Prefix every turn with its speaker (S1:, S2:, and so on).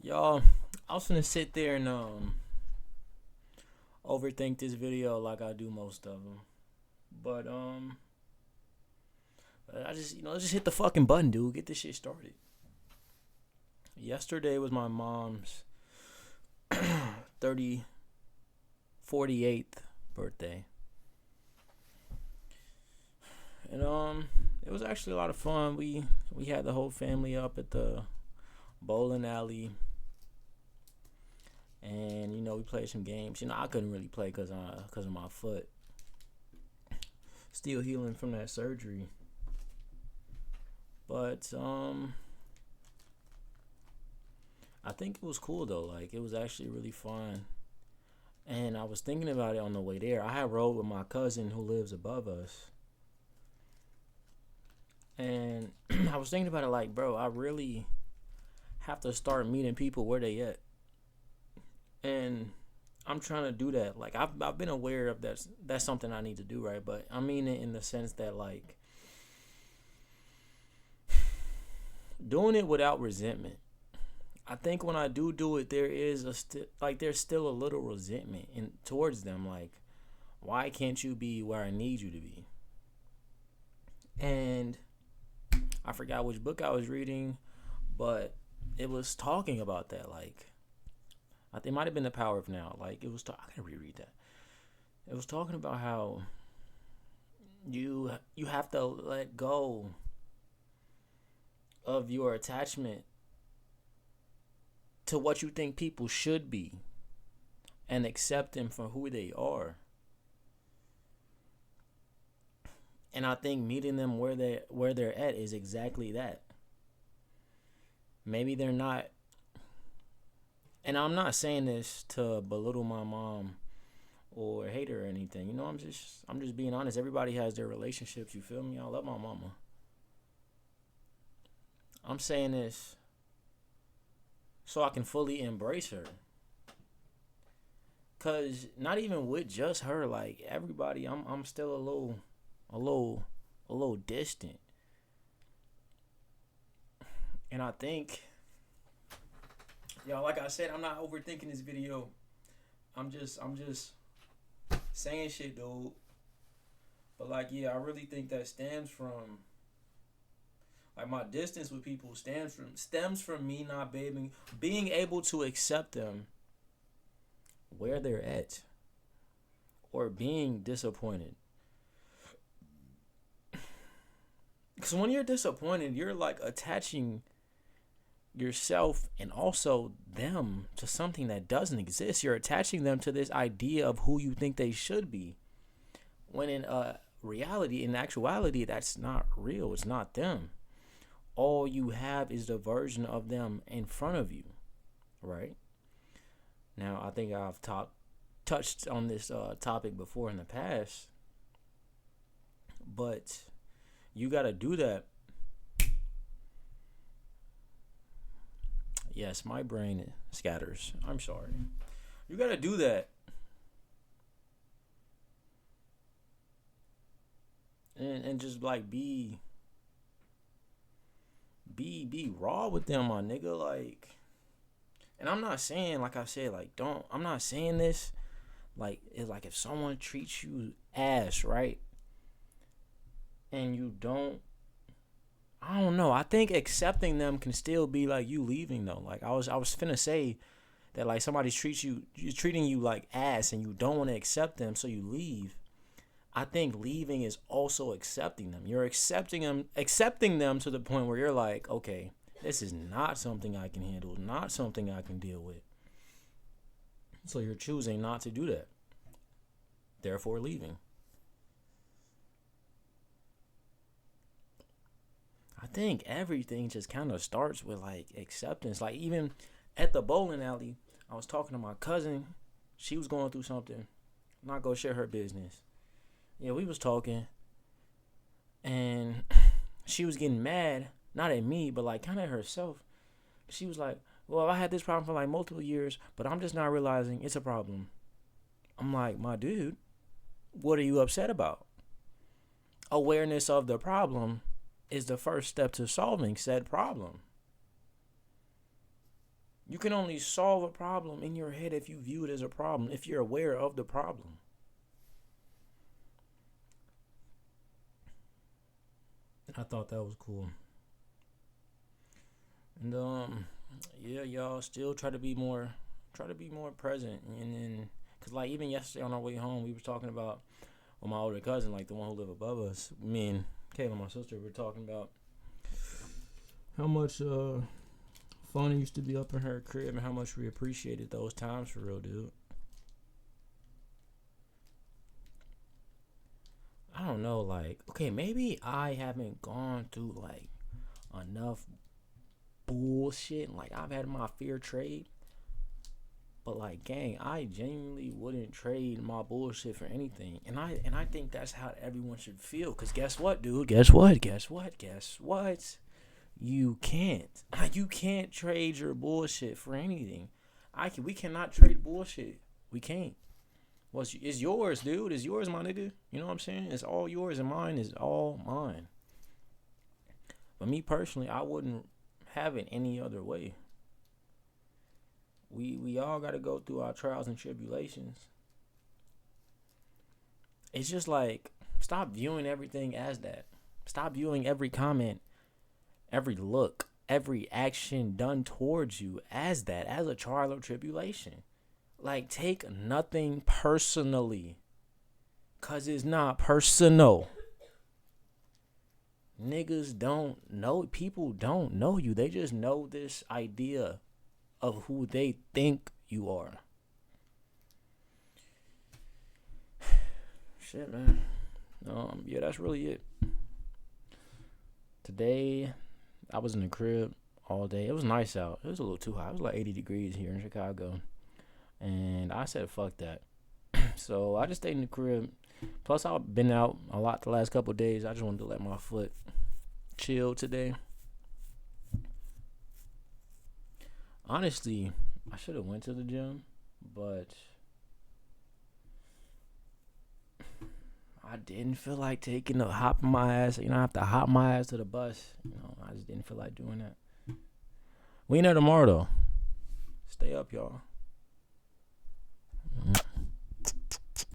S1: Y'all, I was finna sit there and overthink this video like I do most of them. But I just let's just hit the fucking button, dude. Get this shit started. Yesterday was my mom's 30 48th birthday. And it was actually a lot of fun. We had the whole family up at the bowling alley, and we played some games. I couldn't really play cuz of my foot. Still healing from that surgery. But I think it was cool though. Like, it was actually really fun. And I was thinking about it on the way there. I had rode with my cousin who lives above us. And I was thinking about it like, bro, I really have to start meeting people where they at. And I'm trying to do that. Like, I've been aware of that's something I need to do, right? But I mean it in the sense that, like, doing it without resentment. I think when I do it, there is there's still a little resentment towards them. Like, why can't you be where I need you to be? And I forgot which book I was reading, but it was talking about that. Like, I think it might have been The Power of Now. Like, I gotta reread that. It was talking about how you have to let go of your attachment to what you think people should be and accept them for who they are. And I think meeting them where they're at is exactly that. Maybe they're not, and I'm not saying this to belittle my mom or hate her or anything. I'm just being honest. Everybody has their relationships, you feel me? I love my mama. I'm saying this so I can fully embrace her. Cause not even with just her, like everybody, I'm still a little a little distant. And I think, like I said, I'm not overthinking this video. I'm just saying shit, dude. But like, yeah, I really think that stems from, like, my distance with people stems from me not being able to accept them where they're at, or being disappointed. Because when you're disappointed, you're like attaching yourself and also them to something that doesn't exist. You're attaching them to this idea of who you think they should be. When in actuality, that's not real. It's not them. All you have is the version of them in front of you, right? Now, I think I've touched on this topic before in the past, but you got to do that. Yes, my brain scatters. I'm sorry. You got to do that, and just like be raw with them, my nigga. Like, and I'm not saying, like I said, like, don't. I'm not saying this like it's like if someone treats you ass, right, and you don't. I don't know. I think accepting them can still be like you leaving though. Like, I was finna say that, like, somebody treating you like ass and you don't want to accept them, so you leave. I think leaving is also accepting them. You're accepting them to the point where you're like, okay, this is not something I can handle, not something I can deal with. So you're choosing not to do that. Therefore leaving. I think everything just kind of starts with, like, acceptance. Like, even at the bowling alley, I was talking to my cousin. She was going through something. I'm not gonna share her business. Yeah, we was talking, and she was getting mad, not at me, but like kind of herself. She was like, "Well, I had this problem for like multiple years, but I'm just not realizing it's a problem." I'm like, "My dude, what are you upset about?" Awareness of the problem is the first step to solving said problem. You can only solve a problem in your head if you view it as a problem, if you're aware of the problem. I thought that was cool. And yeah, y'all still try to be more present. And then, cause like even yesterday on our way home, we were talking about with my older cousin, like the one who lived above us. Me and Kayla, my sister, were talking about how much fun it used to be up in her crib and how much we appreciated those times for real, dude. I don't know, like, okay, maybe I haven't gone through like enough bullshit. Like I've had my fair trade, but like, gang, I genuinely wouldn't trade my bullshit for anything. And I think that's how everyone should feel. Cause guess what, dude? Guess what? Guess what? Guess what? You can't. You can't trade your bullshit for anything. We cannot trade bullshit. We can't. It's yours, dude. It's yours, my nigga. You know what I'm saying? It's all yours, and mine is all mine. But me personally, I wouldn't have it any other way. We all got to go through our trials and tribulations. It's just like, stop viewing everything as that. Stop viewing every comment, every look, every action done towards you as that, as a trial or tribulation. Like, take nothing personally, cause it's not personal. Niggas don't know, people don't know you. They just know this idea of who they think you are. Shit, man. Yeah, that's really it. Today, I was in the crib all day. It was nice out. It was a little too hot. It was like 80 degrees here in Chicago. And I said, fuck that. So I just stayed in the crib. Plus, I've been out a lot the last couple of days. I just wanted to let my foot chill today. Honestly, I should have went to the gym, but I didn't feel like taking a hop my ass. I have to hop my ass to the bus. I just didn't feel like doing that. We in there tomorrow, though. Stay up, y'all.